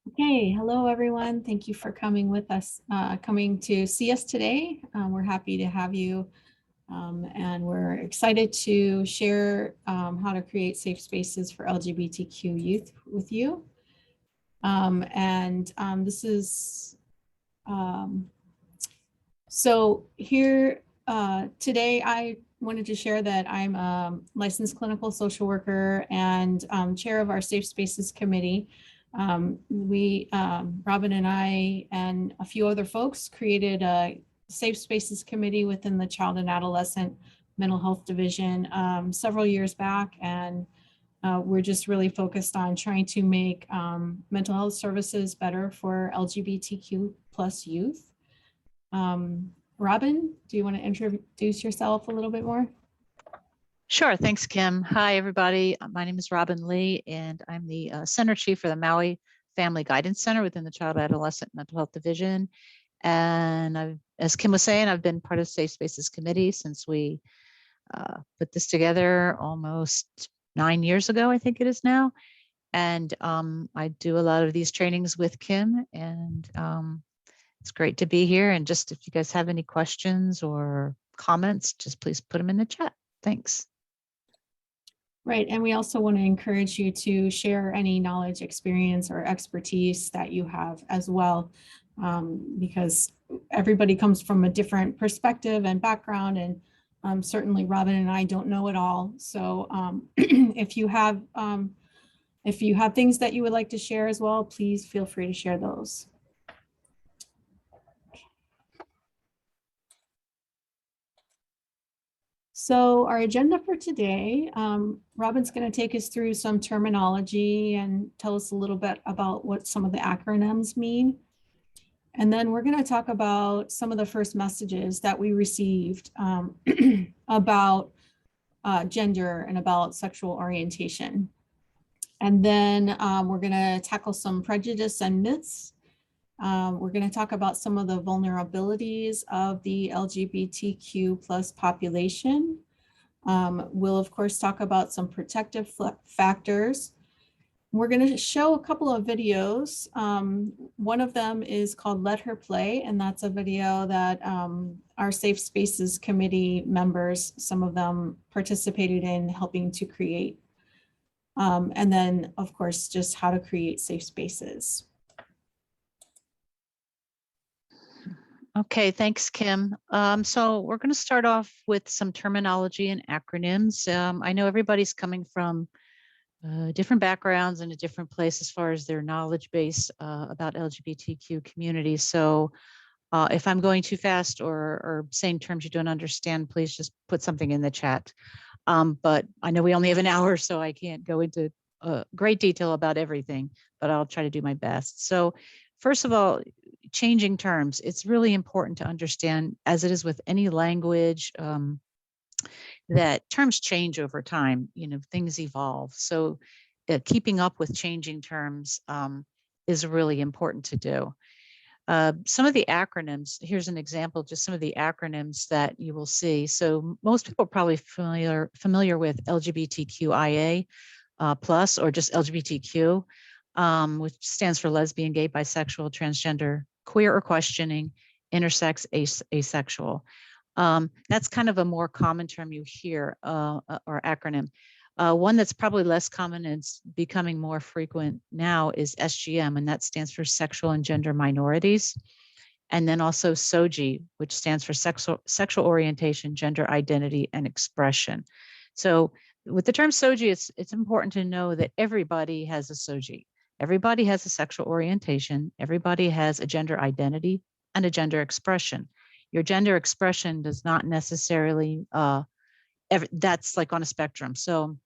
Okay, hello everyone. Thank you for coming with us, coming to see us today. We're happy to have you, and we're excited to share how to create safe spaces for LGBTQ youth with you. This is so here today. I wanted to share that I'm a licensed clinical social worker and chair of our Safe Spaces Committee. Robin and I and a few other folks created a Safe Spaces Committee within the Child and Adolescent Mental Health Division several years back. And we're just really focused on trying to make mental health services better for LGBTQ plus youth. Robin, do you want to introduce yourself a little bit more? Sure. Thanks, Kim. Hi, everybody. My name is Robin Lee, and I'm the Center Chief for the Maui Family Guidance Center within the Child Adolescent Mental Health Division. And as Kim was saying, I've been part of Safe Spaces Committee since we put this together almost 9 years ago, I think it is now. And I do a lot of these trainings with Kim, and it's great to be here. And just if you guys have any questions or comments, just please put them in the chat. Thanks. Right. And we also want to encourage you to share any knowledge, experience, or expertise that you have as well, because everybody comes from a different perspective and background. And certainly Robin and I don't know it all. So if you have things that you would like to share as well, please feel free to share those. So our agenda for today, Robin's going to take us through some terminology and tell us a little bit about what some of the acronyms mean. And then we're going to talk about some of the first messages that we received about gender and about sexual orientation. And then we're going to tackle some prejudice and myths. We're going to talk about some of the vulnerabilities of the LGBTQ plus population. We'll of course talk about some protective factors. We're going to show a couple of videos. One of them is called Let Her Play, and that's a video that our Safe Spaces Committee members, some of them participated in helping to create. And then of course, just how to create safe spaces. Okay, thanks, Kim. So we're going to start off with some terminology and acronyms. I know everybody's coming from different backgrounds and a different place as far as their knowledge base about LGBTQ community. So if I'm going too fast or saying terms you don't understand, please just put something in the chat. But I know we only have an hour, so I can't go into great detail about everything, but I'll try to do my best. So first of all, changing terms. It's really important to understand, as it is with any language, that terms change over time. You know, things evolve. So keeping up with changing terms is really important to do. Some of the acronyms, here's an example, just some of the acronyms that you will see. So most people are probably familiar with LGBTQIA plus, or just LGBTQ, which stands for lesbian, gay, bisexual, transgender, queer or questioning, intersex, asexual. That's kind of a more common term you hear, or acronym. One that's probably less common and it's becoming more frequent now is SGM, and that stands for sexual and gender minorities. And then also SOGI, which stands for sexual orientation, gender identity, and expression. So with the term SOGI, it's important to know that everybody has a SOGI. Everybody has a sexual orientation. Everybody has a gender identity and a gender expression. Your gender expression does not necessarily, that's like on a spectrum. So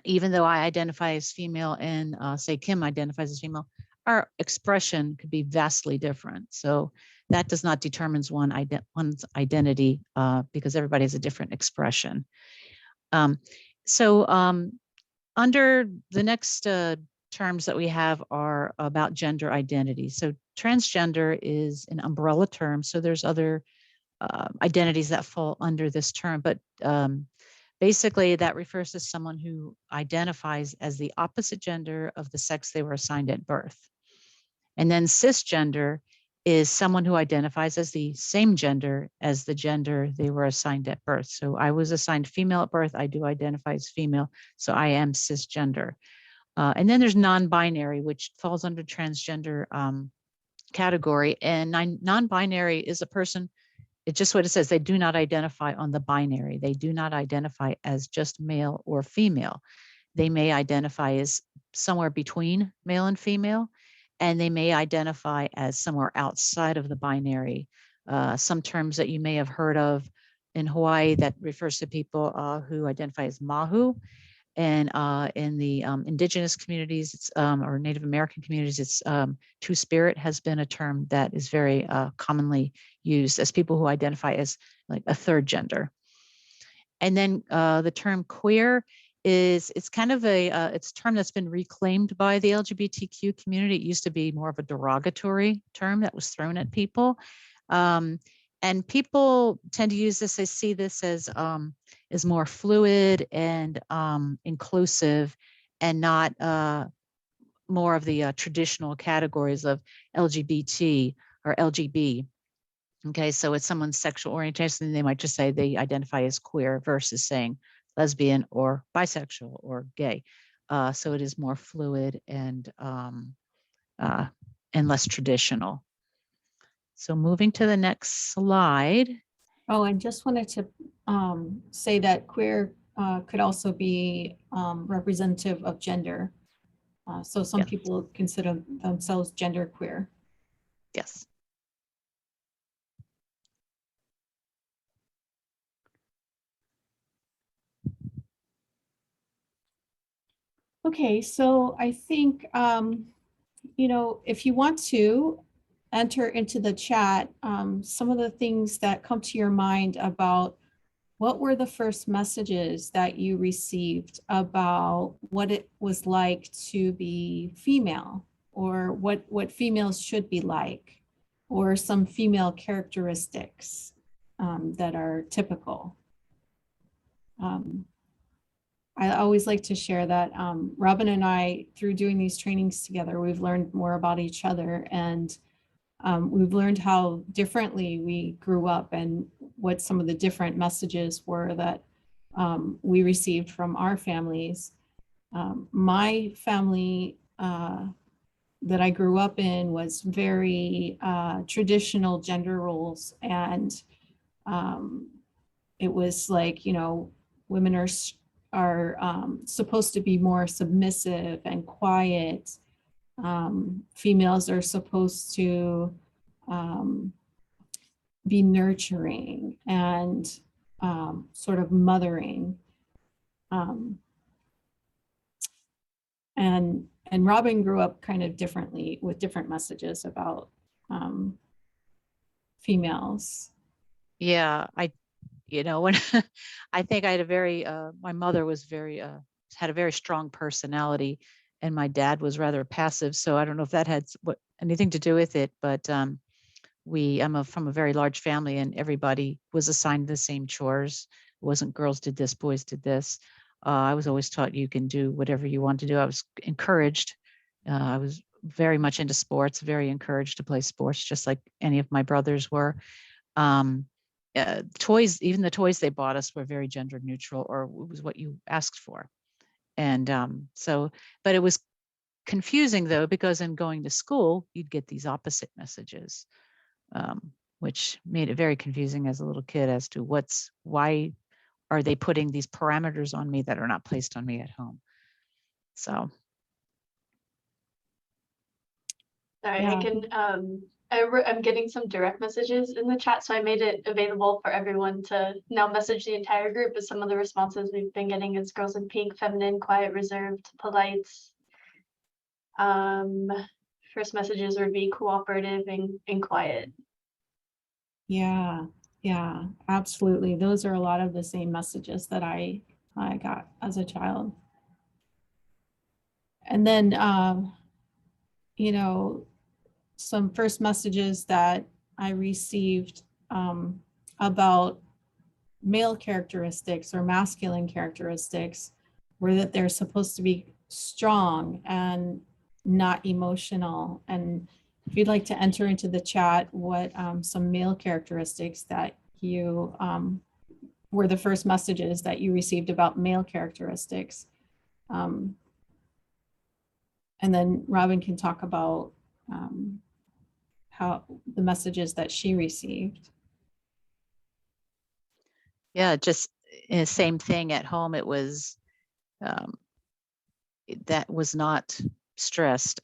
even though I identify as female and say Kim identifies as female, our expression could be vastly different. So that does not determine one's identity because everybody has a different expression. Under the next terms that we have are about gender identity. So transgender is an umbrella term. So there's other identities that fall under this term, but basically that refers to someone who identifies as the opposite gender of the sex they were assigned at birth. And then cisgender is someone who identifies as the same gender as the gender they were assigned at birth. So I was assigned female at birth. I do identify as female. So I am cisgender. And then there's non-binary, which falls under transgender category. And non-binary is a person, it's just what it says. They do not identify on the binary. They do not identify as just male or female. They may identify as somewhere between male and female, and they may identify as somewhere outside of the binary. Some terms that you may have heard of in Hawaii that refers to people who identify as mahu. And in the indigenous communities, it's, or Native American communities, it's two-spirit has been a term that is very commonly used as people who identify as like a third gender. And then the term queer is, it's kind of a, it's a term that's been reclaimed by the LGBTQ community. It used to be more of a derogatory term that was thrown at people. And people tend to use this, they see this as more fluid and inclusive, and not more of the traditional categories of LGBT or LGB. Okay, so it's someone's sexual orientation, they might just say they identify as queer versus saying lesbian or bisexual or gay. So it is more fluid and less traditional. So moving to the next slide. Oh, I just wanted to say that queer could also be representative of gender. So some Yes. people consider themselves gender queer. Yes. Okay, so I think, you know, if you want to enter into the chat some of the things that come to your mind about what were the first messages that you received about what it was like to be female, or what females should be like, or some female characteristics that are typical. I always like to share that Robin and I, through doing these trainings together, we've learned more about each other, and we've learned how differently we grew up and what some of the different messages were that we received from our families. My family that I grew up in was very traditional gender roles, and it was like, you know, women are supposed to be more submissive and quiet. Females are supposed to be nurturing and sort of mothering. And Robin grew up kind of differently with different messages about females. Yeah, you know, when I think I had a very, my mother was very, had a very strong personality, and my dad was rather passive. So I don't know if that had anything to do with it, but I'm from a very large family, and everybody was assigned the same chores. It wasn't girls did this, boys did this. I was always taught you can do whatever you want to do. I was encouraged. I was very much into sports, very encouraged to play sports, just like any of my brothers were. Toys, even the toys they bought us were very gender neutral, or it was what you asked for. And so, but it was confusing though, because in going to school, you'd get these opposite messages, which made it very confusing as a little kid as to why are they putting these parameters on me that are not placed on me at home. So. Sorry, Yeah. I can, I'm getting some direct messages in the chat, so I made it available for everyone to now message the entire group. But some of the responses we've been getting is girls in pink, feminine, quiet, reserved, polite. First messages would be cooperative and quiet. Yeah, absolutely. Those are a lot of the same messages that I got as a child. And then, you know, some first messages that I received about male characteristics or masculine characteristics were that they're supposed to be strong and not emotional. And if you'd like to enter into the chat what some male characteristics that you were the first messages that you received about male characteristics. And then Robin can talk about how the messages that she received. Yeah, just same thing at home. It was that was not stressed.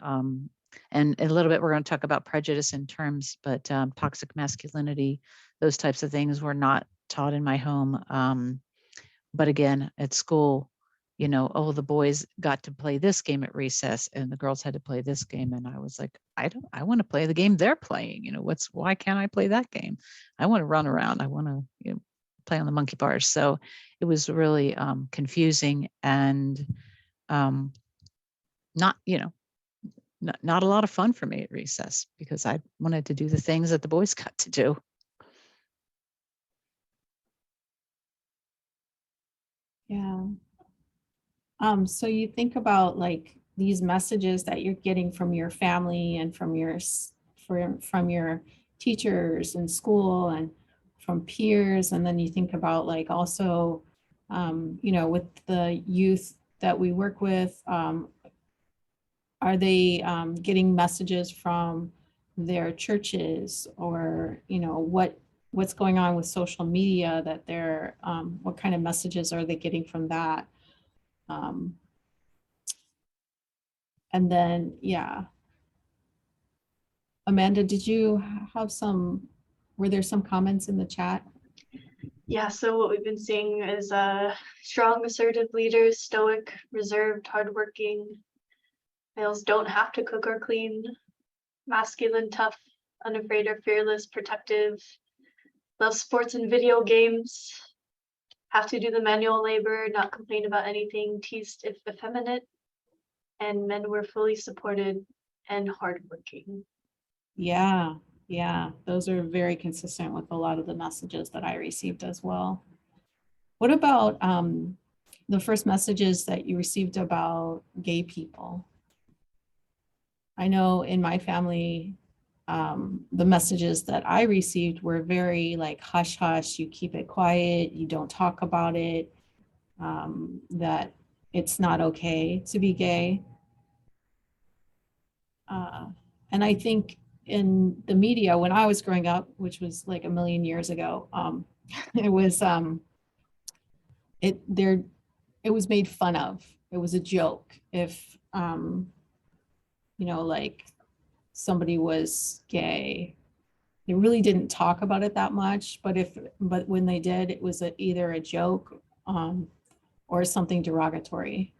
And a little bit, we're going to talk about prejudice in terms, but toxic masculinity, those types of things were not taught in my home. But again, at school, you know, oh, the boys got to play this game at recess and the girls had to play this game. And I was like, I want to play the game they're playing. You know, why can't I play that game? I want to run around. I want to, you know, play on the monkey bars. So it was really confusing and not, you know, not a lot of fun for me at recess because I wanted to do the things that the boys got to do. Yeah. So you think about like these messages that you're getting from your family and from your teachers in school and from peers, and then you think about like also, you know, with the youth that we work with, are they getting messages from their churches, or you know what's going on with social media that they're what kind of messages are they getting from that? And then, yeah. Amanda, did you have were there some comments in the chat? Yeah, so what we've been seeing is strong, assertive leaders, stoic, reserved, hardworking. Males don't have to cook or clean. Masculine, tough, unafraid or fearless, protective. Love sports and video games. Have to do the manual labor, not complain about anything, teased if effeminate. And men were fully supported and hardworking. Yeah, yeah, those are very consistent with a lot of the messages that I received as well. What about the first messages that you received about gay people? I know in my family, the messages that I received were very like hush hush, you keep it quiet, you don't talk about it, that it's not okay to be gay. And I think in the media, when I was growing up, which was like a million years ago, it was it was made fun of. It was a joke if you know, like somebody was gay. They really didn't talk about it that much, but when they did, it was either a joke or something derogatory.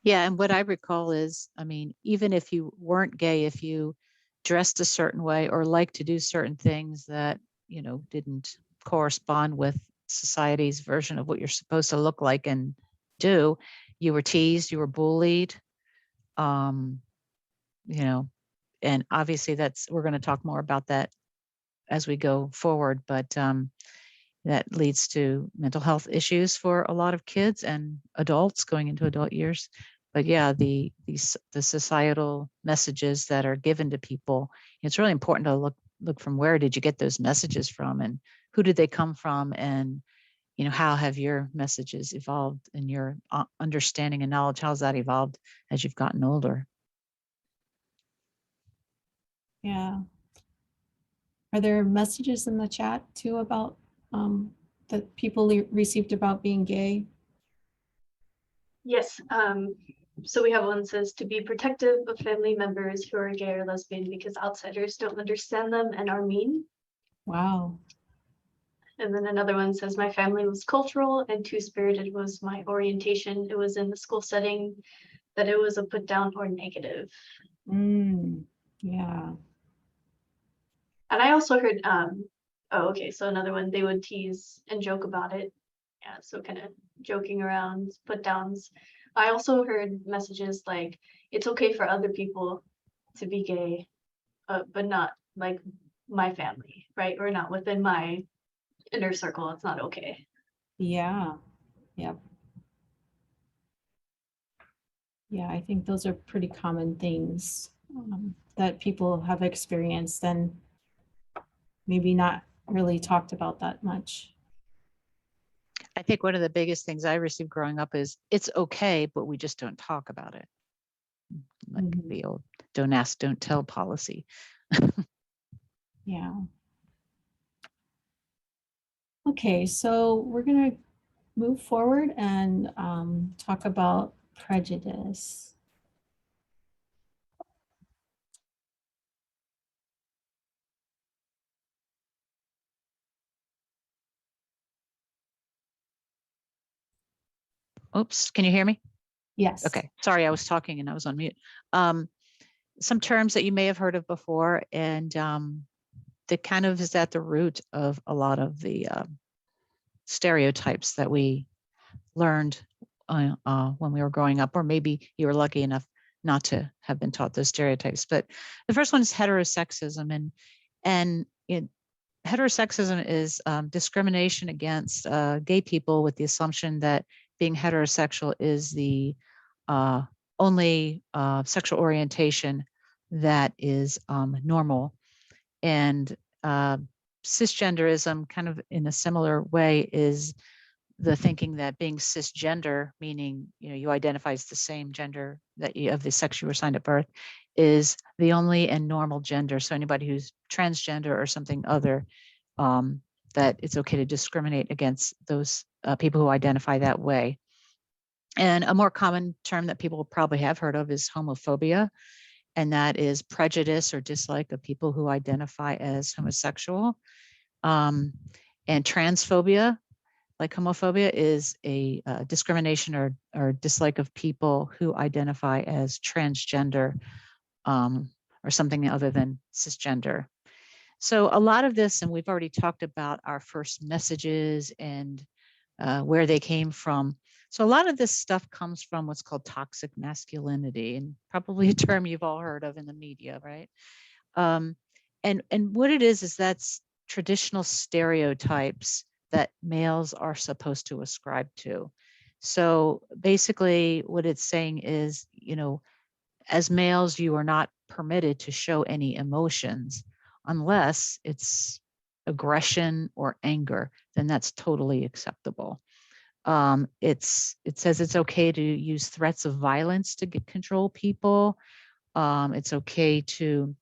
Yeah, and what I recall is, I mean, even if you weren't gay, if you dressed a certain way or liked to do certain things that, you know, didn't correspond with society's version of what you're supposed to look like and do, you were teased, you were bullied, you know, and obviously we're going to talk more about that as we go forward, but that leads to mental health issues for a lot of kids and adults going into adult years. But yeah, the societal messages that are given to people, it's really important to look from where did you get those messages from and who did they come from, and you know, how have your messages evolved and your understanding and knowledge, how's that evolved as you've gotten older? Yeah. Are there messages in the chat too about that people received about being gay? Yes, so we have one that says to be protective of family members who are gay or lesbian because outsiders don't understand them and are mean. Wow. And then another one says my family was cultural and two-spirited was my orientation. It was in the school setting that it was a put down or negative. Yeah. And I also heard, oh, okay, so another one, they would tease and joke about it. Yeah, so kind of joking around, put downs. I also heard messages like, it's okay for other people to be gay, but not like my family, right? Or not within my inner circle, it's not okay. Yeah. Yep. Yeah, I think those are pretty common things that people have experienced and maybe not really talked about that much. I think one of the biggest things I received growing up is it's okay, but we just don't talk about it. Like Mhm. the old don't ask, don't tell policy. Yeah. Okay, so we're gonna move forward and talk about prejudice. Oops, can you hear me? Yes. Okay, sorry, I was talking and I was on mute. Some terms that you may have heard of before, and that kind of is at the root of a lot of the stereotypes that we learned when we were growing up, or maybe you were lucky enough not to have been taught those stereotypes. But the first one is heterosexism, and heterosexism is discrimination against gay people with the assumption that being heterosexual is the only sexual orientation that is normal. And cisgenderism, kind of in a similar way, is the thinking that being cisgender, meaning you identify as the same gender that you of the sex you were assigned at birth, is the only and normal gender. So anybody who's transgender or something other, that it's okay to discriminate against those people who identify that way. And a more common term that people probably have heard of is homophobia, and that is prejudice or dislike of people who identify as homosexual. And transphobia, like homophobia, is a discrimination or dislike of people who identify as transgender or something other than cisgender. So a lot of this, and we've already talked about our first messages and where they came from. So a lot of this stuff comes from what's called toxic masculinity, and probably a term you've all heard of in the media, right? And what it is that's traditional stereotypes that males are supposed to ascribe to. So basically what it's saying is, as males, you are not permitted to show any emotions unless it's aggression or anger, then that's totally acceptable. It says it's okay to use threats of violence to control people. It's okay to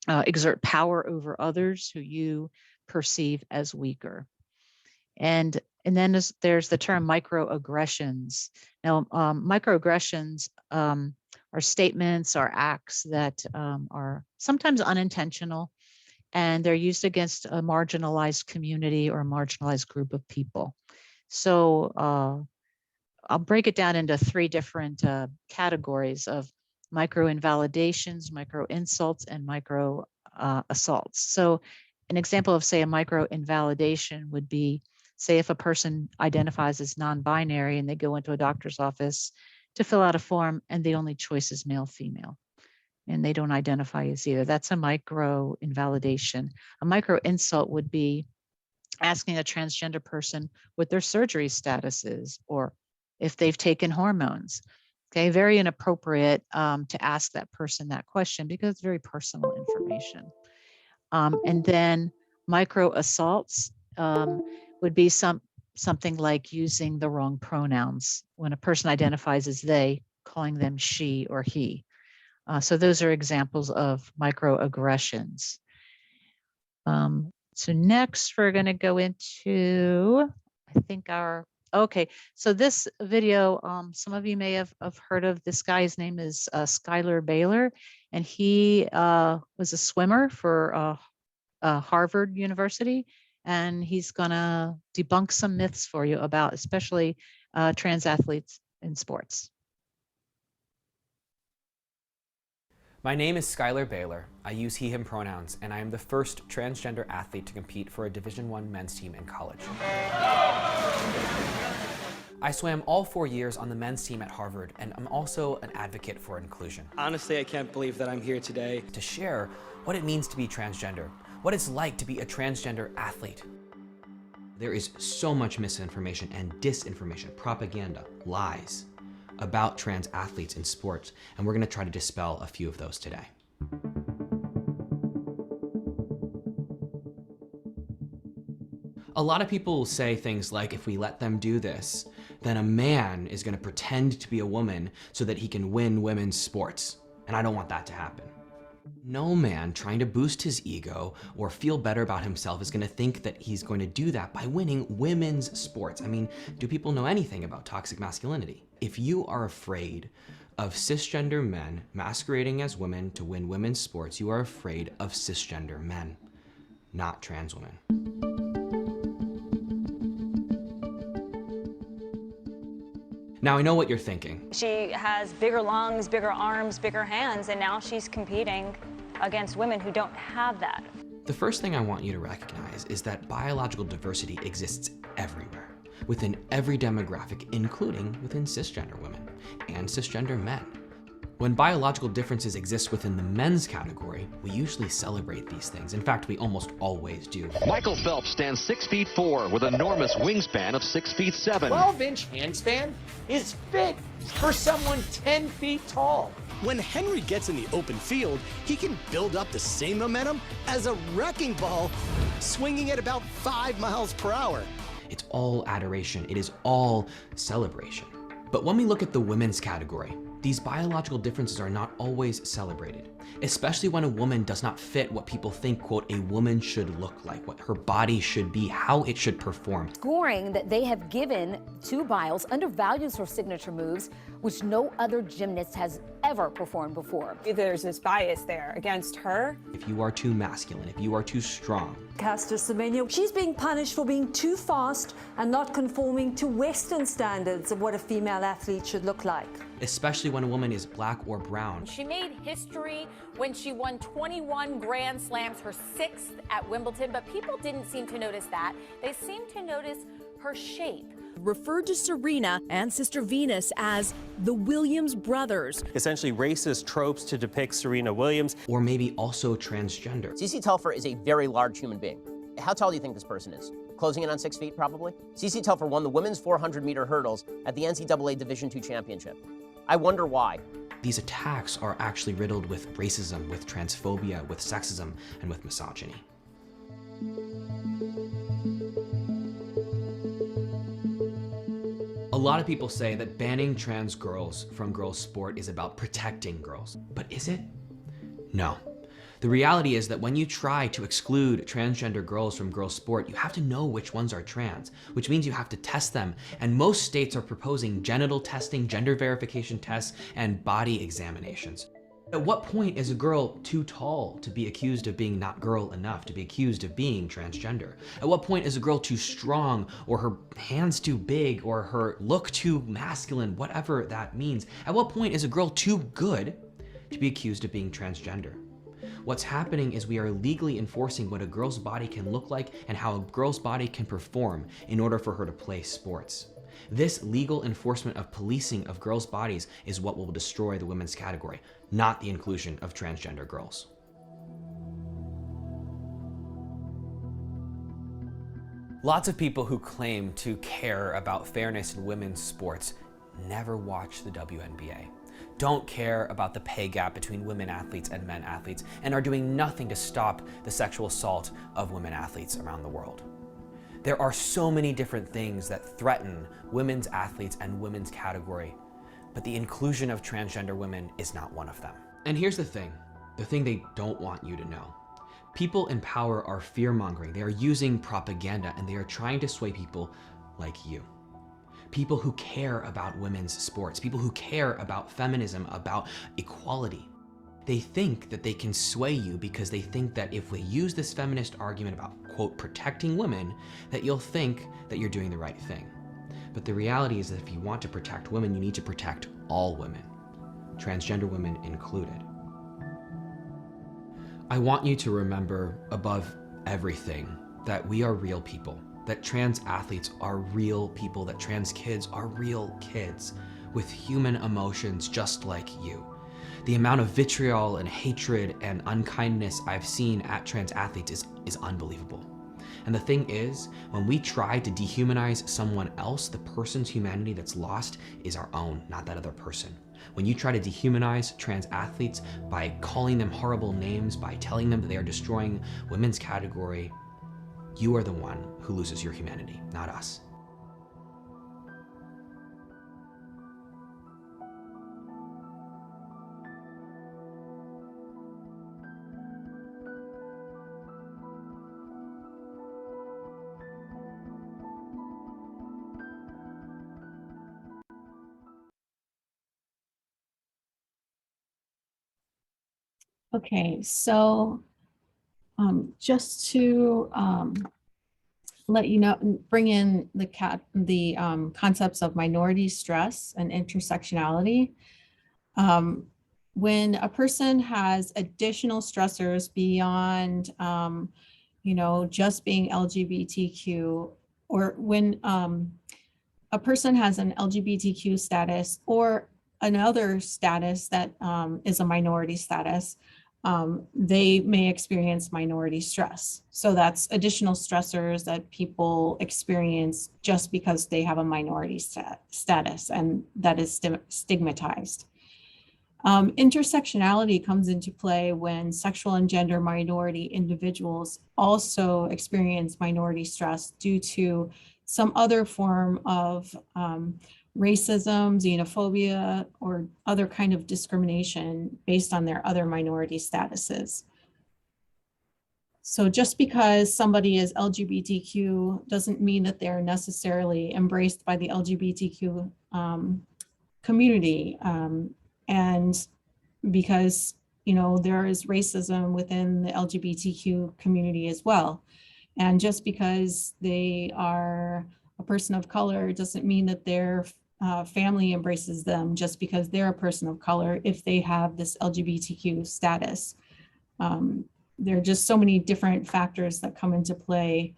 exert power over others who you perceive as weaker. And then there's the term microaggressions. Now, microaggressions are statements or acts that are sometimes unintentional, and they're used against a marginalized community or a marginalized group of people. So I'll break it down into three different categories of micro invalidations, micro insults, and micro assaults. So an example of, say, a micro invalidation would be, say, if a person identifies as non-binary and they go into a doctor's office to fill out a form and the only choice is male, female, and they don't identify as either. That's a micro invalidation. A micro insult would be asking a transgender person what their surgery status is, or if they've taken hormones. Okay, very inappropriate to ask that person that question because it's very personal information. And then micro assaults would be something like using the wrong pronouns when a person identifies as they, calling them she or he. So those are examples of microaggressions. So next we're going to go into, I think okay. So this video, some of you may have heard of this guy. His name is Skylar Baylor, and he was a swimmer for Harvard University, and he's going to debunk some myths for you about especially trans athletes in sports. My name is Skylar Baylor. I use he, him pronouns, and I am the first transgender athlete to compete for a Division I men's team in college. I swam all 4 years on the men's team at Harvard, and I'm also an advocate for inclusion. Honestly, I can't believe that I'm here today to share what it means to be transgender, what it's like to be a transgender athlete. There is so much misinformation and disinformation, propaganda, lies about trans athletes in sports, and we're going to try to dispel a few of those today. A lot of people will say things like, if we let them do this, then a man is gonna pretend to be a woman so that he can win women's sports. And I don't want that to happen. No man trying to boost his ego or feel better about himself is gonna think that he's going to do that by winning women's sports. I mean, do people know anything about toxic masculinity? If you are afraid of cisgender men masquerading as women to win women's sports, you are afraid of cisgender men, not trans women. Now I know what you're thinking. She has bigger lungs, bigger arms, bigger hands, and now she's competing against women who don't have that. The first thing I want you to recognize is that biological diversity exists everywhere, within every demographic, including within cisgender women and cisgender men. When biological differences exist within the men's category, we usually celebrate these things. In fact, we almost always do. Michael Phelps stands 6'4" with enormous wingspan of 6'7". 12-inch handspan is fit for someone 10 feet tall. When Henry gets in the open field, he can build up the same momentum as a wrecking ball swinging at about 5 miles per hour. It's all adoration. It is all celebration. But when we look at the women's category, these biological differences are not always celebrated, especially when a woman does not fit what people think, quote, a woman should look like, what her body should be, how it should perform. Scoring that they have given to Biles undervalues her signature moves, which no other gymnast has ever performed before. There's this bias there against her. If you are too masculine, if you are too strong. Caster Semenya, she's being punished for being too fast and not conforming to Western standards of what a female athlete should look like. Especially when a woman is black or brown. She made history when she won 21 Grand Slams, her 6th at Wimbledon, but people didn't seem to notice that. They seemed to notice her shape. Referred to Serena and Sister Venus as the Williams brothers. Essentially racist tropes to depict Serena Williams. Or maybe also transgender. CeCe Telfer is a very large human being. How tall do you think this person is? Closing in on 6 feet, probably? CeCe Telfer won the women's 400-meter hurdles at the NCAA Division II championship. I wonder why. These attacks are actually riddled with racism, with transphobia, with sexism, and with misogyny. A lot of people say that banning trans girls from girls' sport is about protecting girls. But is it? No. The reality is that when you try to exclude transgender girls from girls' sport, you have to know which ones are trans, which means you have to test them. And most states are proposing genital testing, gender verification tests, and body examinations. At what point is a girl too tall to be accused of being not girl enough, to be accused of being transgender? At what point is a girl too strong, or her hands too big, or her look too masculine, whatever that means? At what point is a girl too good to be accused of being transgender? What's happening is we are legally enforcing what a girl's body can look like and how a girl's body can perform in order for her to play sports. This legal enforcement of policing of girls' bodies is what will destroy the women's category, not the inclusion of transgender girls. Lots of people who claim to care about fairness in women's sports never watch the WNBA, don't care about the pay gap between women athletes and men athletes, and are doing nothing to stop the sexual assault of women athletes around the world. There are so many different things that threaten women's athletes and women's category, but the inclusion of transgender women is not one of them. And here's the thing they don't want you to know. People in power are fear-mongering. They are using propaganda, and they are trying to sway people like you. People who care about women's sports, people who care about feminism, about equality. They think that they can sway you because they think that if we use this feminist argument about, quote, protecting women, that you'll think that you're doing the right thing. But the reality is that if you want to protect women, you need to protect all women, transgender women included. I want you to remember above everything that we are real people, that trans athletes are real people, that trans kids are real kids with human emotions just like you. The amount of vitriol and hatred and unkindness I've seen at trans athletes is unbelievable. And the thing is, when we try to dehumanize someone else, the person's humanity that's lost is our own, not that other person. When you try to dehumanize trans athletes by calling them horrible names, by telling them that they are destroying women's category, You are the one who loses your humanity, not us. Okay, so just to let you know, bring in the concepts of minority stress and intersectionality. When a person has additional stressors beyond, just being LGBTQ, or when a person has an LGBTQ status or another status that is a minority status, they may experience minority stress. So that's additional stressors that people experience just because they have a minority status, and that is stigmatized. Intersectionality comes into play when sexual and gender minority individuals also experience minority stress due to some other form of racism, xenophobia, or other kind of discrimination based on their other minority statuses. So just because somebody is LGBTQ doesn't mean that they're necessarily embraced by the LGBTQ community. And because, there is racism within the LGBTQ community as well. And just because they are a person of color doesn't mean that their family embraces them just because they're a person of color if they have this LGBTQ status. There are just so many different factors that come into play.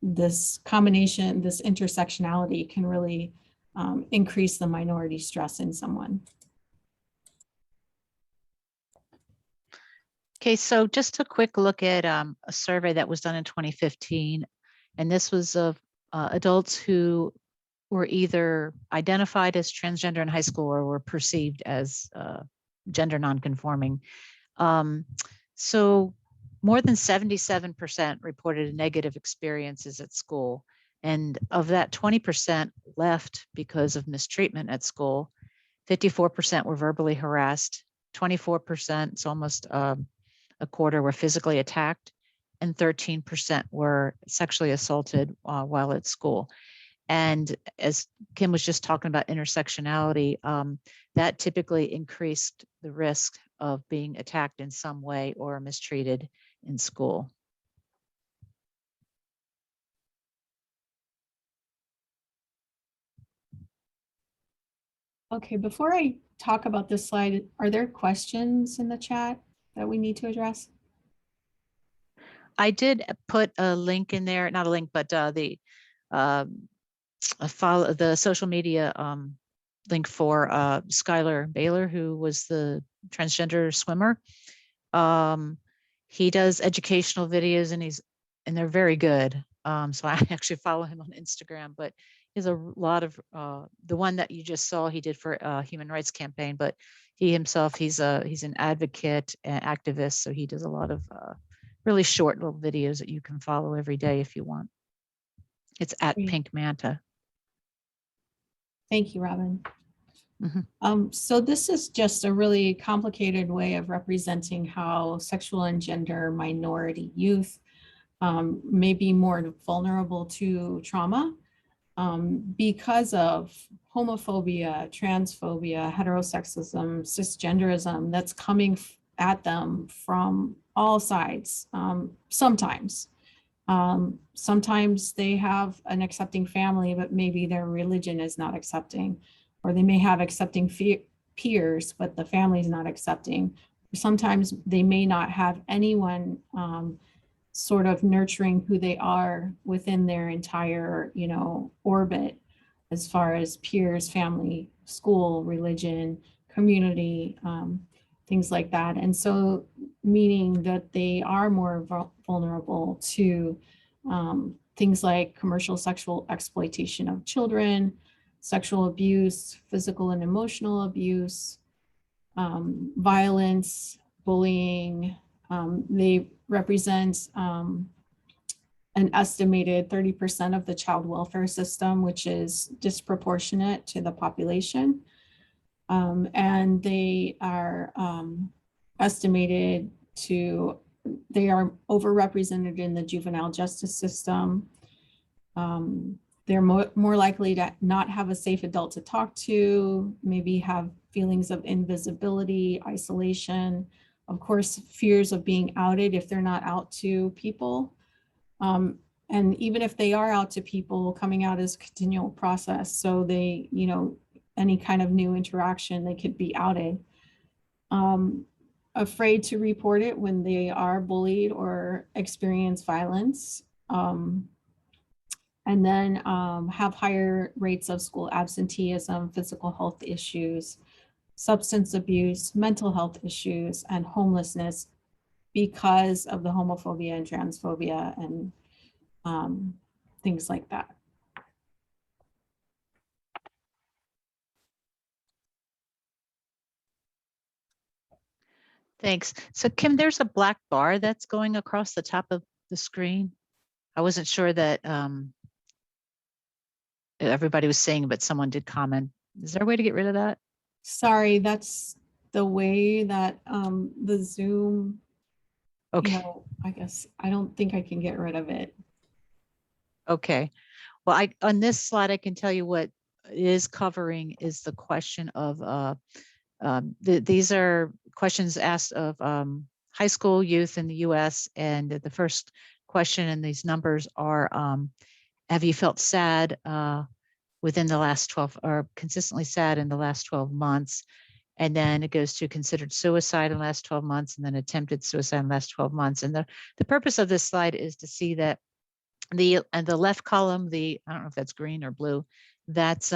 This combination, this intersectionality can really increase the minority stress in someone. Okay, so just a quick look at a survey that was done in 2015, and this was of adults who were either identified as transgender in high school or were perceived as gender nonconforming. So more than 77% reported negative experiences at school. And of that, 20% left because of mistreatment at school. 54% were verbally harassed. 24%, it's almost a quarter, were physically attacked. And 13% were sexually assaulted while at school. And as Kim was just talking about intersectionality, that typically increased the risk of being attacked in some way or mistreated in school. Okay, before I talk about this slide, are there questions in the chat that we need to address? I did put a link in there, not a link, but follow the social media link for Skylar Baylor, who was the transgender swimmer. He does educational videos and they're very good. So I actually follow him on Instagram, but he has a lot of the one that you just saw he did for Human Rights Campaign, but he himself, he's an advocate and activist. So he does a lot of really short little videos that you can follow every day if you want. It's at Pink Manta. Thank you, Robin. So this is just a really complicated way of representing how sexual and gender minority youth may be more vulnerable to trauma because of homophobia, transphobia, heterosexism, cisgenderism that's coming at them from all sides. Sometimes they have an accepting family, but maybe their religion is not accepting, or they may have accepting peers, but the family is not accepting. Sometimes they may not have anyone sort of nurturing who they are within their entire, orbit, as far as peers, family, school, religion, community, things like that. And so meaning that they are more vulnerable to things like commercial sexual exploitation of children, sexual abuse, physical and emotional abuse, violence, bullying, They represent an estimated 30% of the child welfare system, which is disproportionate to the population. And they are estimated to, they are overrepresented in the juvenile justice system. They're more likely to not have a safe adult to talk to, maybe have feelings of invisibility, isolation, of course, fears of being outed if they're not out to people. And even if they are out to people, coming out is a continual process. So they, you know, any kind of new interaction, they could be outed. Afraid to report it when they are bullied or experience violence. And then have higher rates of school absenteeism, physical health issues, substance abuse, mental health issues, and homelessness because of the homophobia and transphobia and things like that. Thanks. So Kim, there's a black bar that's going across the top of the screen. I wasn't sure that everybody was saying, but someone did comment. Is there a way to get rid of that? Sorry, that's the way that the Zoom, okay. You know, I guess I don't think I can get rid of it. Okay. Well, on this slide, I can tell you what it is covering is the question of, these are questions asked of high school youth in the US. And the first question in these numbers are, have you felt sad within the last 12 or consistently sad in the last 12 months? And then it goes to considered suicide in the last 12 months and then attempted suicide in the last 12 months. And the purpose of this slide is to see that the left column, I don't know if that's green or blue, that's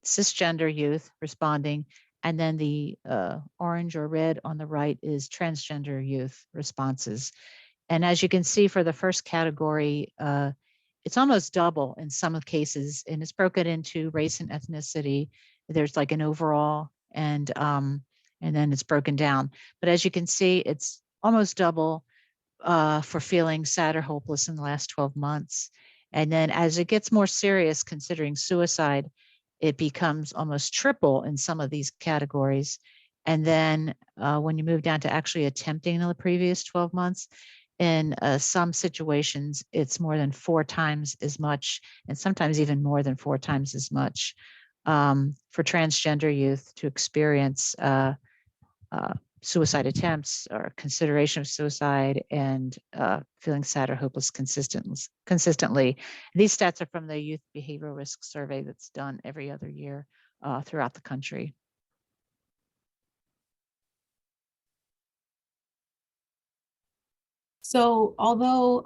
cisgender youth responding. And then the orange or red on the right is transgender youth responses. And as you can see for the first category, it's almost double in some of cases, and it's broken into race and ethnicity. There's like an overall and then it's broken down. But as you can see, it's almost double for feeling sad or hopeless in the last 12 months. And then as it gets more serious, considering suicide, it becomes almost triple in some of these categories. And then when you move down to actually attempting in the previous 12 months, in some situations, it's more than 4 times as much, and sometimes even more than 4 times as much for transgender youth to experience suicide attempts or consideration of suicide and feeling sad or hopeless consistently. These stats are from the Youth Behavioral Risk Survey that's done every other year throughout the country. So although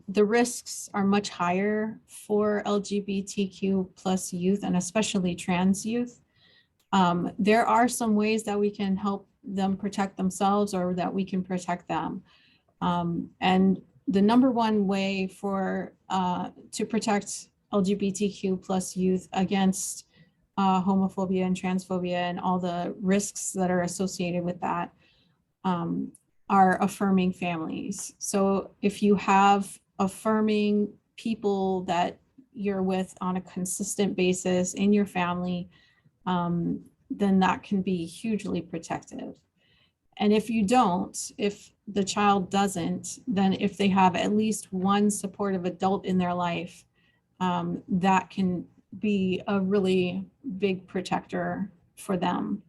the risks are much higher for LGBTQ plus youth and especially trans youth, there are some ways that we can help them protect themselves or that we can protect them. And the number one way to protect LGBTQ plus youth against homophobia and transphobia and all the risks that are associated with that are affirming families. So if you have affirming people that you're with on a consistent basis in your family, then that can be hugely protective. And if you don't, if the child doesn't, then if they have at least one supportive adult in their life, that can be a really big protector for them.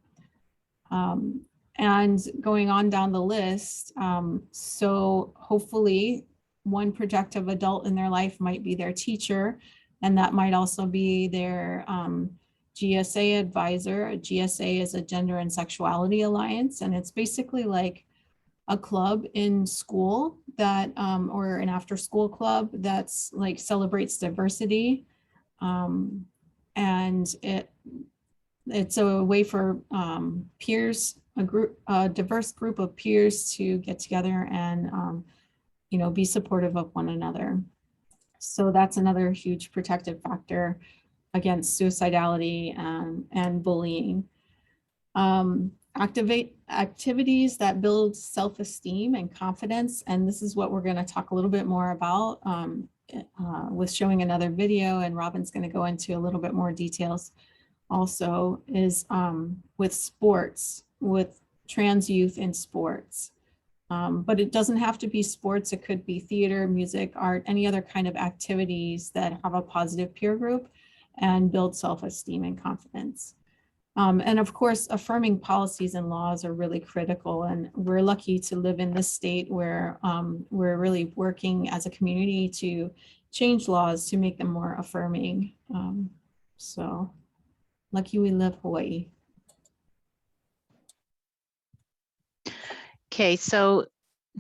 And going on down the list, so hopefully one protective adult in their life might be their teacher, and that might also be their GSA advisor. A GSA is a Gender and Sexuality Alliance, and it's basically like a club in school that, or an after-school club that's like celebrates diversity. And it's a way for peers, a diverse group of peers to get together and be supportive of one another. So that's another huge protective factor against suicidality and bullying. activities that build self-esteem and confidence. And this is what we're going to talk a little bit more about with showing another video, and Robin's going to go into a little bit more details also, is with sports, with trans youth in sports. But it doesn't have to be sports. It could be theater, music, art, any other kind of activities that have a positive peer group and build self-esteem and confidence. And of course, affirming policies and laws are really critical. And we're lucky to live in this state where we're really working as a community to change laws to make them more affirming. So lucky we live Hawaii. Okay, so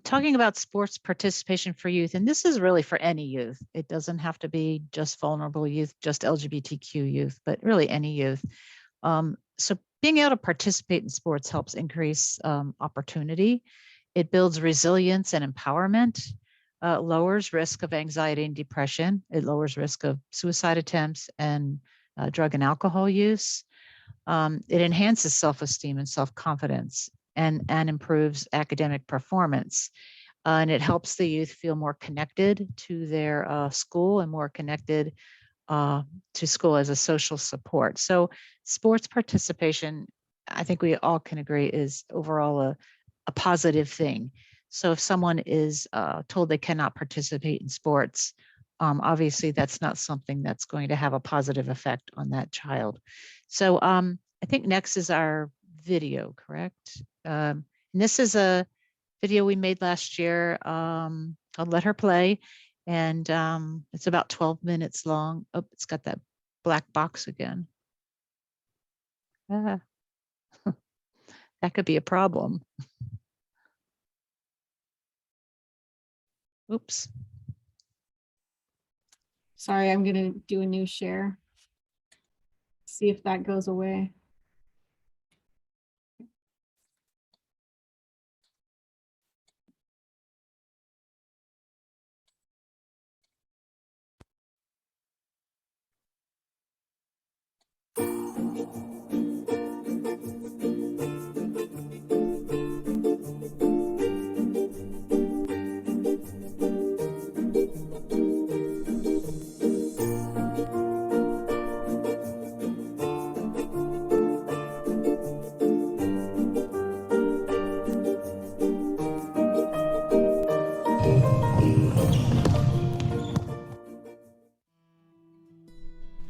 talking about sports participation for youth, and this is really for any youth. It doesn't have to be just vulnerable youth, just LGBTQ youth, but really any youth. So being able to participate in sports helps increase opportunity. It builds resilience and empowerment, lowers risk of anxiety and depression. It lowers risk of suicide attempts and drug and alcohol use. It enhances self-esteem and self-confidence and improves academic performance. And it helps the youth feel more connected to their school and more connected to school as a social support. So sports participation, I think we all can agree, is overall a positive thing. So if someone is told they cannot participate in sports, obviously that's not something that's going to have a positive effect on that child. So I think next is our video, correct? And this is a video we made last year called Let Her Play. And it's about 12 minutes long. Oh, it's got that black box again. That could be a problem. Oops. Sorry, I'm going to do a new share. See if that goes away.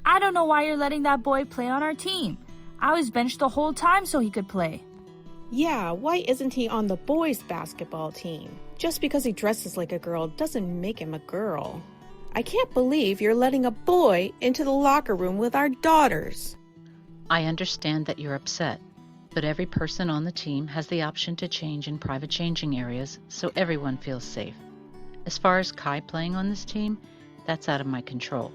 I don't know why you're letting that boy play on our team. I was benched the whole time so he could play. Yeah, why isn't he on the boys' basketball team? Just because he dresses like a girl doesn't make him a girl. I can't believe you're letting a boy into the locker room with our daughters. I understand that you're upset, but every person on the team has the option to change in private changing areas so everyone feels safe. As far as Kai playing on this team, that's out of my control.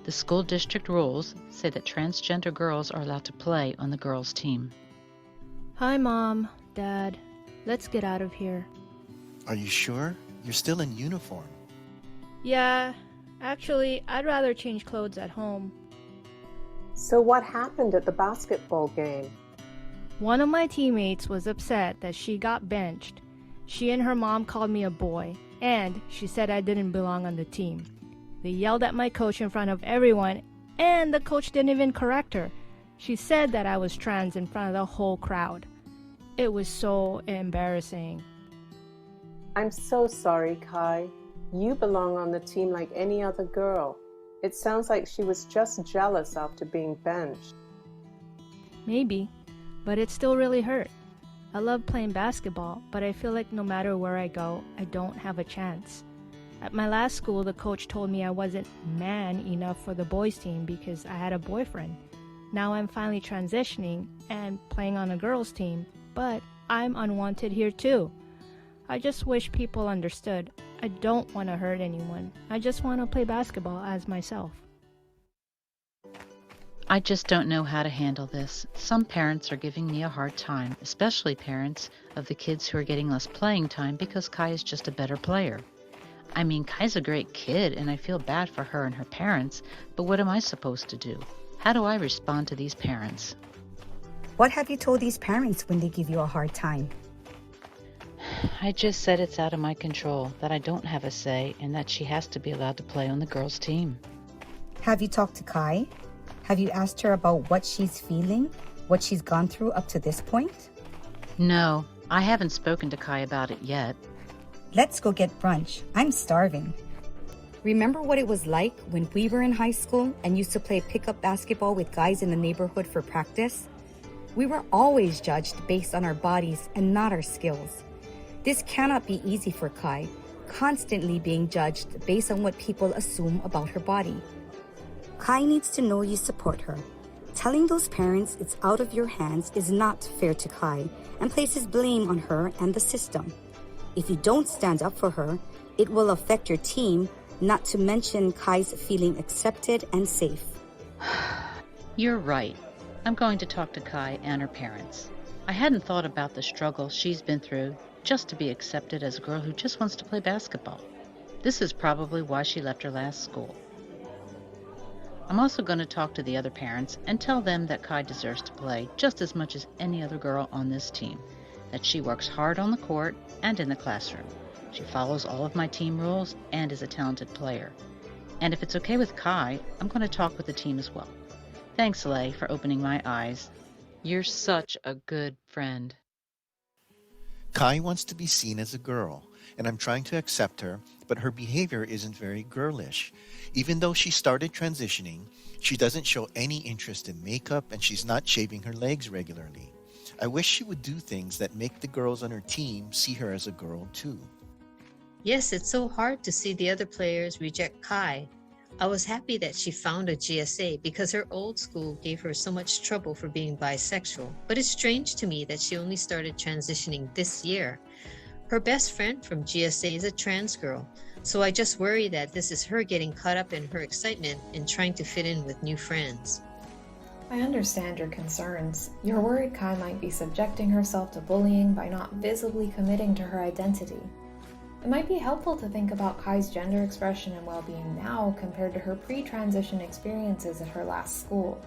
The school district rules say that transgender girls are allowed to play on the girls' team. Hi, Mom, Dad. Let's get out of here. Are you sure? You're still in uniform. Yeah, actually, I'd rather change clothes at home. So what happened at the basketball game? One of my teammates was upset that she got benched. She and her mom called me a boy, and she said I didn't belong on the team. They yelled at my coach in front of everyone, and the coach didn't even correct her. She said that I was trans in front of the whole crowd. It was so embarrassing. I'm so sorry, Kai. You belong on the team like any other girl. It sounds like she was just jealous after being benched. Maybe, but it still really hurt. I love playing basketball, but I feel like no matter where I go, I don't have a chance. At my last school, the coach told me I wasn't man enough for the boys' team because I had a boyfriend. Now I'm finally transitioning and playing on a girls' team, but I'm unwanted here too. I just wish people understood. I don't want to hurt anyone. I just want to play basketball as myself. I just don't know how to handle this. Some parents are giving me a hard time, especially parents of the kids who are getting less playing time because Kai is just a better player. I mean, Kai's a great kid, and I feel bad for her and her parents, but what am I supposed to do? How do I respond to these parents? What have you told these parents when they give you a hard time? I just said it's out of my control, that I don't have a say, and that she has to be allowed to play on the girls' team. Have you talked to Kai? Have you asked her about what she's feeling, what she's gone through up to this point? No, I haven't spoken to Kai about it yet. Let's go get brunch. I'm starving. Remember what it was like when we were in high school and used to play pickup basketball with guys in the neighborhood for practice? We were always judged based on our bodies and not our skills. This cannot be easy for Kai, constantly being judged based on what people assume about her body. Kai needs to know you support her. Telling those parents it's out of your hands is not fair to Kai and places blame on her and the system. If you don't stand up for her, it will affect your team, not to mention Kai's feeling accepted and safe. You're right. I'm going to talk to Kai and her parents. I hadn't thought about the struggle she's been through just to be accepted as a girl who just wants to play basketball. This is probably why she left her last school. I'm also going to talk to the other parents and tell them that Kai deserves to play just as much as any other girl on this team, that she works hard on the court and in the classroom. She follows all of my team rules and is a talented player. And if it's okay with Kai, I'm going to talk with the team as well. Thanks, Lay, for opening my eyes. You're such a good friend. Kai wants to be seen as a girl, and I'm trying to accept her, but her behavior isn't very girlish. Even though she started transitioning, she doesn't show any interest in makeup and she's not shaving her legs regularly. I wish she would do things that make the girls on her team see her as a girl too. Yes, it's so hard to see the other players reject Kai. I was happy that she found a GSA because her old school gave her so much trouble for being bisexual, but it's strange to me that she only started transitioning this year. Her best friend from GSA is a trans girl, so I just worry that this is her getting caught up in her excitement and trying to fit in with new friends. I understand your concerns. You're worried Kai might be subjecting herself to bullying by not visibly committing to her identity. It might be helpful to think about Kai's gender expression and well-being now compared to her pre-transition experiences at her last school.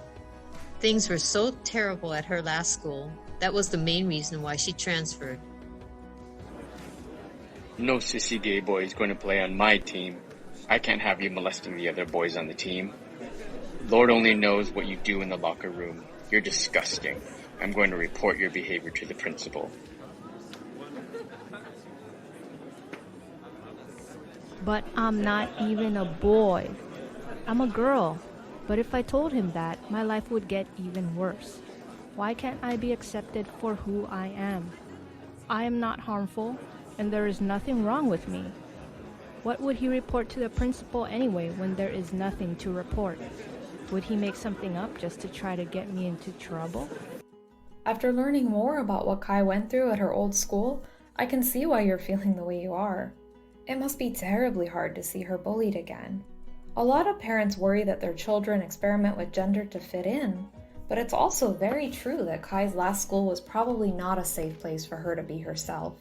Things were so terrible at her last school. That was the main reason why she transferred. No sissy gay boy is going to play on my team. I can't have you molesting the other boys on the team. Lord only knows what you do in the locker room. You're disgusting. I'm going to report your behavior to the principal. But I'm not even a boy. I'm a girl. But if I told him that, my life would get even worse. Why can't I be accepted for who I am? I am not harmful, and there is nothing wrong with me. What would he report to the principal anyway when there is nothing to report? Would he make something up just to try to get me into trouble? After learning more about what Kai went through at her old school, I can see why you're feeling the way you are. It must be terribly hard to see her bullied again. A lot of parents worry that their children experiment with gender to fit in, but it's also very true that Kai's last school was probably not a safe place for her to be herself.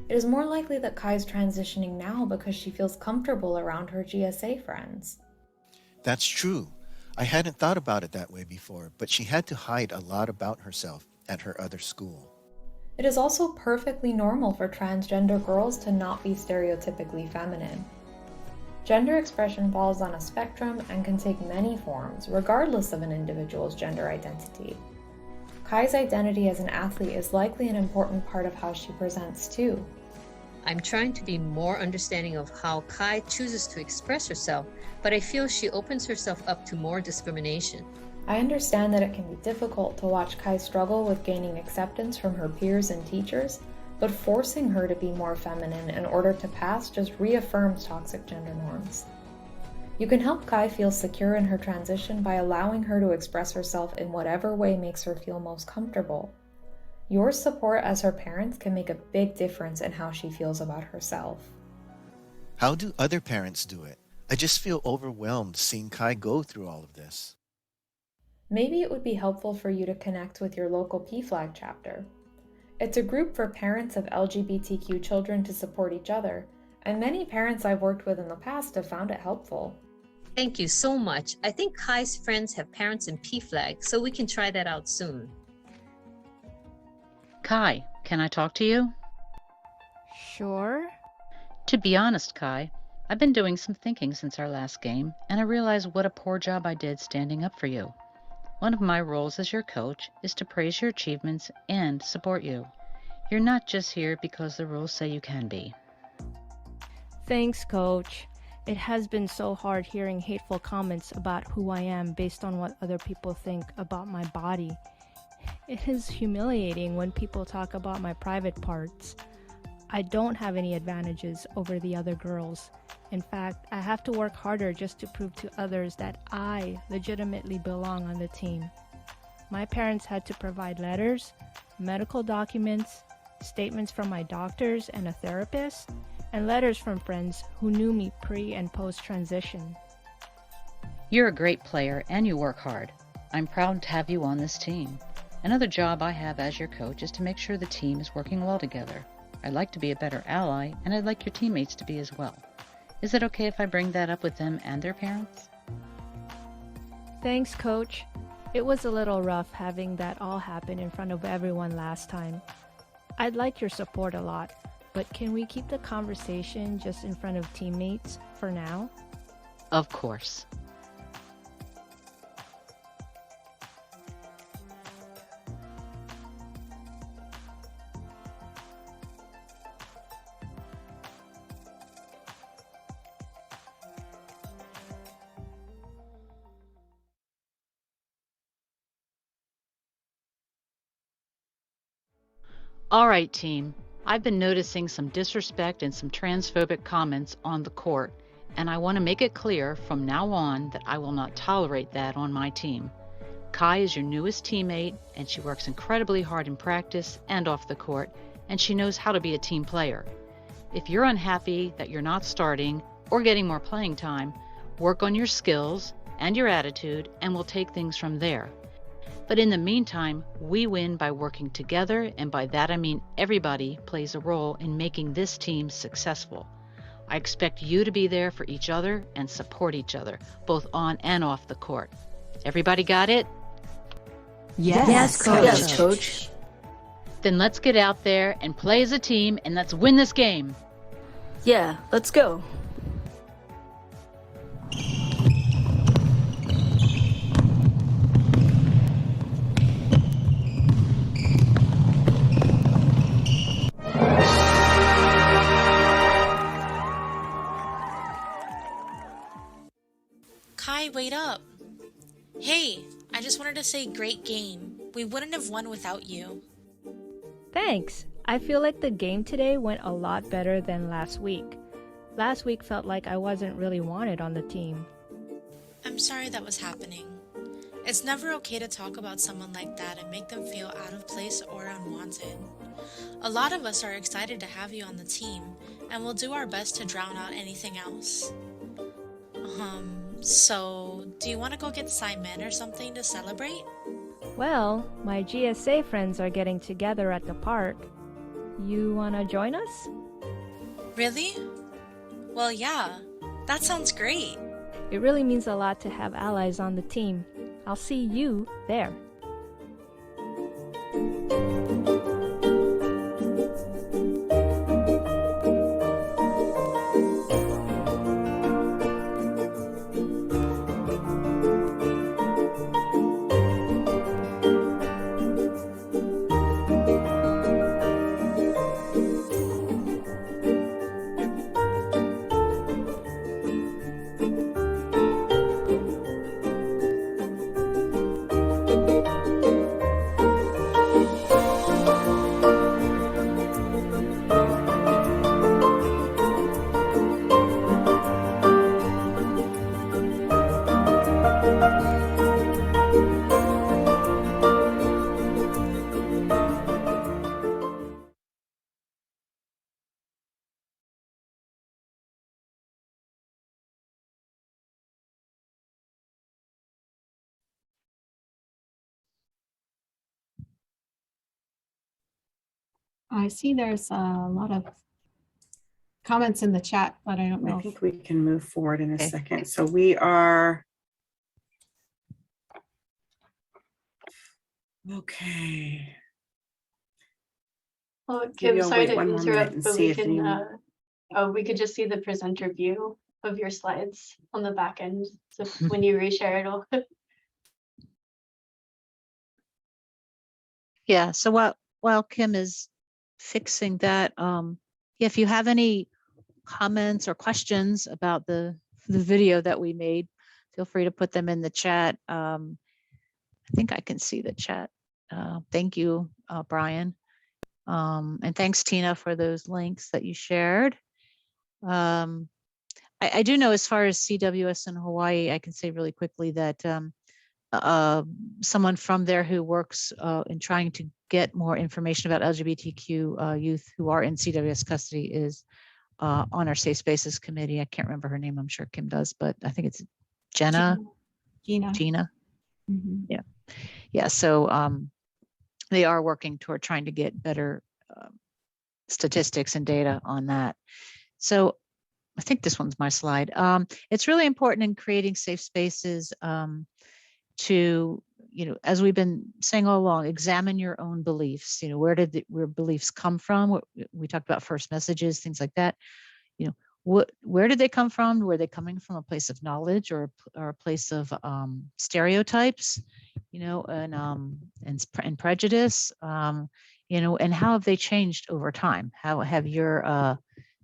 It is more likely that Kai's transitioning now because she feels comfortable around her GSA friends. That's true. I hadn't thought about it that way before, but she had to hide a lot about herself at her other school. It is also perfectly normal for transgender girls to not be stereotypically feminine. Gender expression falls on a spectrum and can take many forms, regardless of an individual's gender identity. Kai's identity as an athlete is likely an important part of how she presents too. I'm trying to be more understanding of how Kai chooses to express herself, but I feel she opens herself up to more discrimination. I understand that it can be difficult to watch Kai struggle with gaining acceptance from her peers and teachers, but forcing her to be more feminine in order to pass just reaffirms toxic gender norms. You can help Kai feel secure in her transition by allowing her to express herself in whatever way makes her feel most comfortable. Your support as her parents can make a big difference in how she feels about herself. How do other parents do it? I just feel overwhelmed seeing Kai go through all of this. Maybe it would be helpful for you to connect with your local PFLAG chapter. It's a group for parents of LGBTQ children to support each other, and many parents I've worked with in the past have found it helpful. Thank you so much. I think Kai's friends have parents in PFLAG, so we can try that out soon. Kai, can I talk to you? Sure. To be honest, Kai, I've been doing some thinking since our last game, and I realize what a poor job I did standing up for you. One of my roles as your coach is to praise your achievements and support you. You're not just here because the rules say you can be. Thanks, Coach. It has been so hard hearing hateful comments about who I am based on what other people think about my body. It is humiliating when people talk about my private parts. I don't have any advantages over the other girls. In fact, I have to work harder just to prove to others that I legitimately belong on the team. My parents had to provide letters, medical documents, statements from my doctors and a therapist, and letters from friends who knew me pre and post transition. You're a great player and you work hard. I'm proud to have you on this team. Another job I have as your coach is to make sure the team is working well together. I'd like to be a better ally, and I'd like your teammates to be as well. Is it okay if I bring that up with them and their parents? Thanks, Coach. It was a little rough having that all happen in front of everyone last time. I'd like your support a lot, but can we keep the conversation just in front of teammates for now? Of course. All right, team. I've been noticing some disrespect and some transphobic comments on the court, and I want to make it clear from now on that I will not tolerate that on my team. Kai is your newest teammate, and she works incredibly hard in practice and off the court, and she knows how to be a team player. If you're unhappy that you're not starting or getting more playing time, work on your skills and your attitude, and we'll take things from there. But in the meantime, we win by working together, and by that I mean everybody plays a role in making this team successful. I expect you to be there for each other and support each other, both on and off the court. Everybody got it? Yes, Coach. Yes, Coach. Then let's get out there and play as a team, and let's win this game. Yeah, let's go. Kai, wait up. Hey, I just wanted to say great game. We wouldn't have won without you. Thanks. I feel like the game today went a lot better than last week. Last week felt like I wasn't really wanted on the team. I'm sorry that was happening. It's never okay to talk about someone like that and make them feel out of place or unwanted. A lot of us are excited to have you on the team, and we'll do our best to drown out anything else. So, do you want to go get Simon or something to celebrate? Well, my GSA friends are getting together at the park. You wanna join us? Really? Well, yeah. That sounds great. It really means a lot to have allies on the team. I'll see you there. I see there's a lot of comments in the chat, but I don't know. I think we can move forward in a second. So we are, okay. Oh, Maybe Kim, I'll sorry wait to one more minute interrupt, and but see we if can, any. oh, we could just see the presenter view of your slides on the back end. So when you reshare, it'll. Yeah, so while Kim is fixing that, if you have any comments or questions about the video that we made, feel free to put them in the chat. I think I can see the chat. Thank you, Brian. And thanks, Tina, for those links that you shared. I do know as far as CWS in Hawaii, I can say really quickly that someone from there who works in trying to get more information about LGBTQ youth who are in CWS custody is on our Safe Spaces committee. I can't remember her name. I'm sure Kim does, but I think it's Gina. Gina. Yeah. Yeah. So they are working toward trying to get better statistics and data on that. So I think this one's my slide. It's really important in creating safe spaces to, as we've been saying all along, examine your own beliefs. Where did your beliefs come from? We talked about first messages, things like that. Where did they come from? Were they coming from a place of knowledge or a place of stereotypes, and prejudice, and how have they changed over time? How have your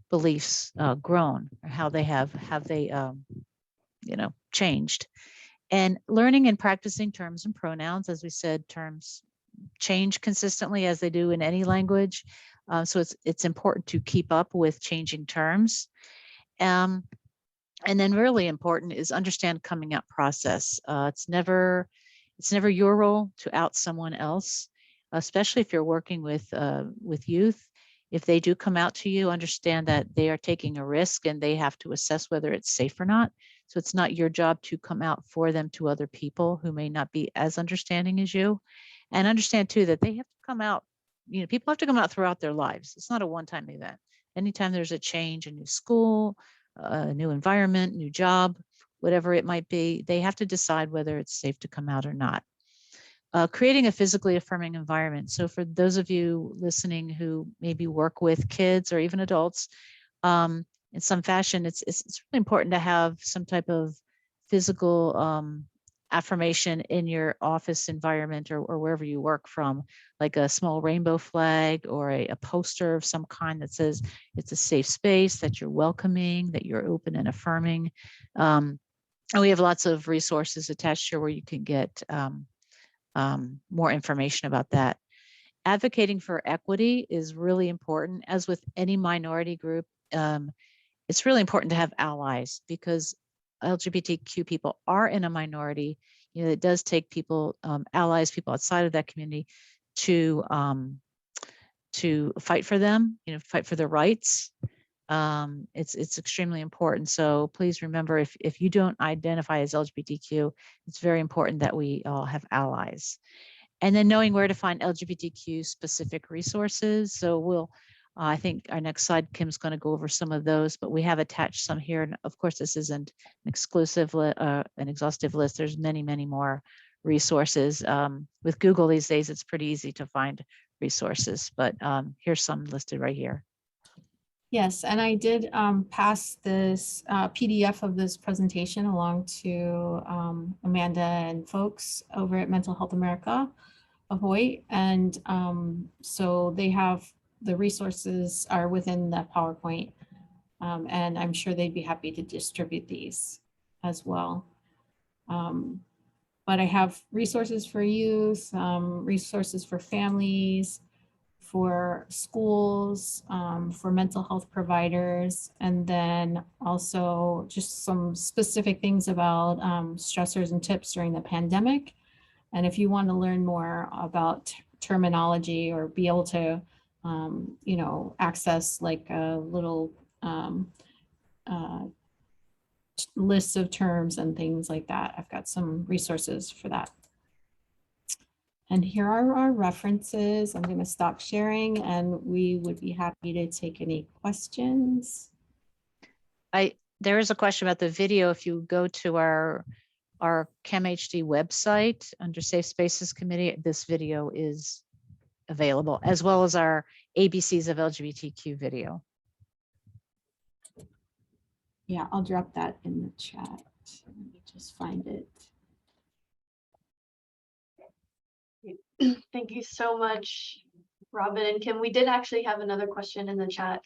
beliefs grown, or how they have they changed? And learning and practicing terms and pronouns, as we said, terms change consistently as they do in any language. So it's important to keep up with changing terms. And then really important is understand coming out process. It's never your role to out someone else, especially if you're working with youth. If they do come out to you, understand that they are taking a risk and they have to assess whether it's safe or not. So it's not your job to come out for them to other people who may not be as understanding as you. And understand too that they have to come out, people have to come out throughout their lives. It's not a one-time event. Anytime there's a change, a new school, a new environment, new job, whatever it might be, they have to decide whether it's safe to come out or not. Creating a physically affirming environment. So for those of you listening who maybe work with kids or even adults, in some fashion, it's really important to have some type of physical affirmation in your office environment or wherever you work from, like a small rainbow flag or a poster of some kind that says it's a safe space, that you're welcoming, that you're open and affirming. And we have lots of resources attached here where you can get more information about that. Advocating for equity is really important. As with any minority group, it's really important to have allies because LGBTQ people are in a minority. It does take people, allies, people outside of that community to fight for them, fight for their rights. It's extremely important. So please remember, if you don't identify as LGBTQ, it's very important that we all have allies. And then knowing where to find LGBTQ specific resources. So I think our next slide, Kim's going to go over some of those, but we have attached some here. And of course, this isn't an exclusive, an exhaustive list. There's many, many more resources. With Google these days, it's pretty easy to find resources, but here's some listed right here. Yes, and I did pass this PDF of this presentation along to Amanda and folks over at Mental Health America of Hawaii. And so they have the resources are within that PowerPoint. And I'm sure they'd be happy to distribute these as well. But I have resources for youth, resources for families, for schools, for mental health providers, and then also just some specific things about stressors and tips during the pandemic. And if you want to learn more about terminology or be able to, access like a little lists of terms and things like that, I've got some resources for that. And here are our references. I'm going to stop sharing and we would be happy to take any questions. There is a question about the video. If you go to our CAMHD website under Safe Spaces Committee, this video is available, as well as our ABCs of LGBTQ video. Yeah, I'll drop that in the chat. Let me just find it. Thank you so much, Robin and Kim. We did actually have another question in the chat,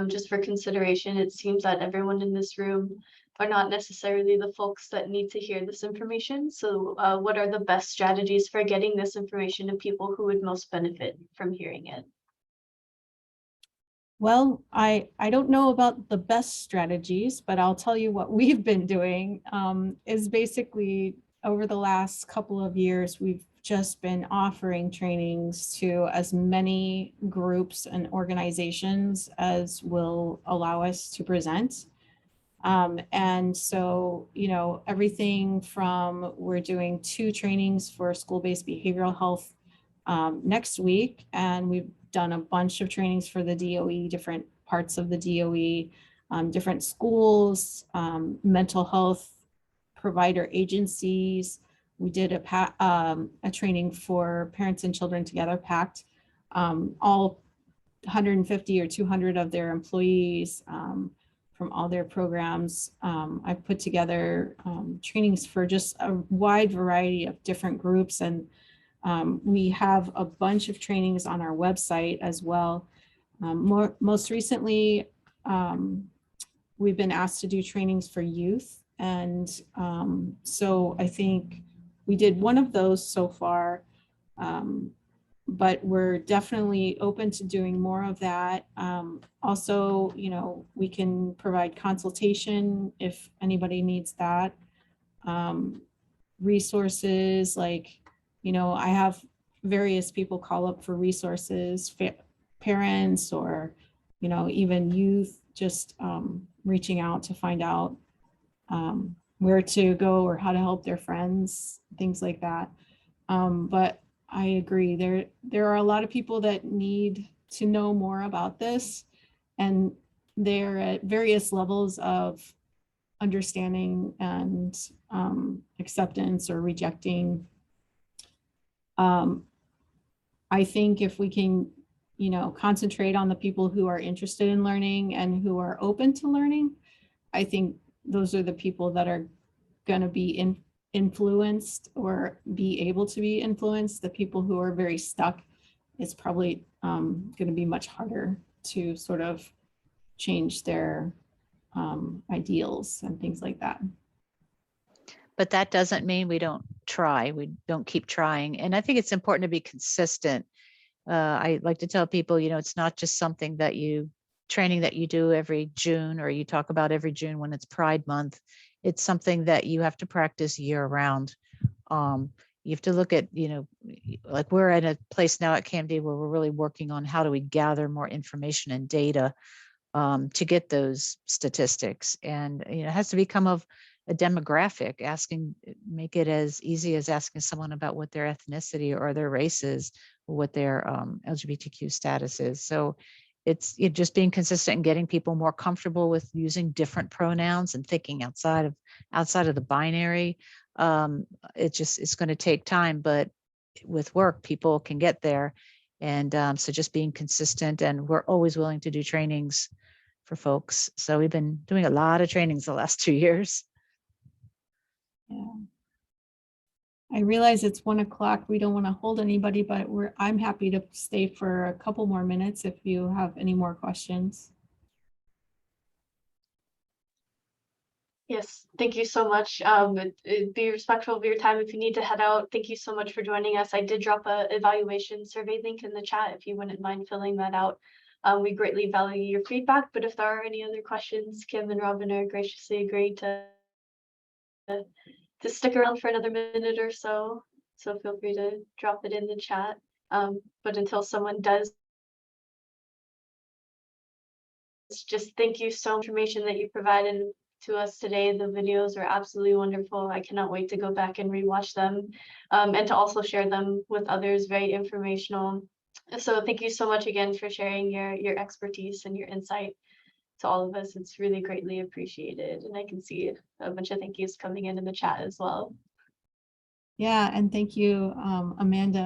just for consideration. It seems that everyone in this room are not necessarily the folks that need to hear this information. So what are the best strategies for getting this information to people who would most benefit from hearing it? Well, I don't know about the best strategies, but I'll tell you what we've been doing is basically over the last couple of years, we've just been offering trainings to as many groups and organizations as will allow us to present. And so, you know, everything from we're doing 2 trainings for school-based behavioral health next week, and we've done a bunch of trainings for the DOE, different parts of the DOE, different schools, mental health provider agencies. We did a training for Parents and Children Together PACT, all 150 or 200 of their employees from all their programs. I've put together trainings for just a wide variety of different groups, and we have a bunch of trainings on our website as well. Most recently, we've been asked to do trainings for youth. And so I think we did one of those so far, but we're definitely open to doing more of that. Also, you know, we can provide consultation if anybody needs that. Resources like, you know, I have various people call up for resources, parents or, you know, even youth, just reaching out to find out where to go or how to help their friends, things like that. But I agree, there are a lot of people that need to know more about this, and they're at various levels of understanding and acceptance or rejecting. I think if we can, you know, concentrate on the people who are interested in learning and who are open to learning, I think those are the people that are going to be influenced or be able to be influenced. The people who are very stuck, it's probably going to be much harder to sort of change their ideals and things like that. But that doesn't mean we don't try. We don't keep trying. And I think it's important to be consistent. I like to tell people, you know, it's not just something that training that you do every June, or you talk about every June when it's Pride Month. It's something that you have to practice year round. You have to look at, you know, like we're at a place now at CAMD where we're really working on how do we gather more information and data to get those statistics. And, you know, it has to become of a demographic, make it as easy as asking someone about what their ethnicity or their race is, or what their LGBTQ status is. So it's just being consistent and getting people more comfortable with using different pronouns and thinking outside of the binary. It's going to take time, but with work, people can get there. And so just being consistent, and we're always willing to do trainings for folks. So we've been doing a lot of trainings the last 2 years. Yeah. I realize it's 1 o'clock. We don't want to hold anybody, but I'm happy to stay for a couple more minutes if you have any more questions. Yes, thank you so much. Be respectful of your time if you need to head out. Thank you so much for joining us. I did drop a evaluation survey link in the chat if you wouldn't mind filling that out. We greatly value your feedback, but if there are any other questions, Kim and Robin are graciously agreed to stick around for another minute or so. So feel free to drop it in the chat. But until someone does, just thank you so much for the information that you provided to us today. The videos are absolutely wonderful. I cannot wait to go back and rewatch them and to also share them with others. Very informational. So thank you so much again for sharing your expertise and your insight to all of us. It's really greatly appreciated. And I can see a bunch of thank yous coming in the chat as well. Yeah, and thank you, Amanda.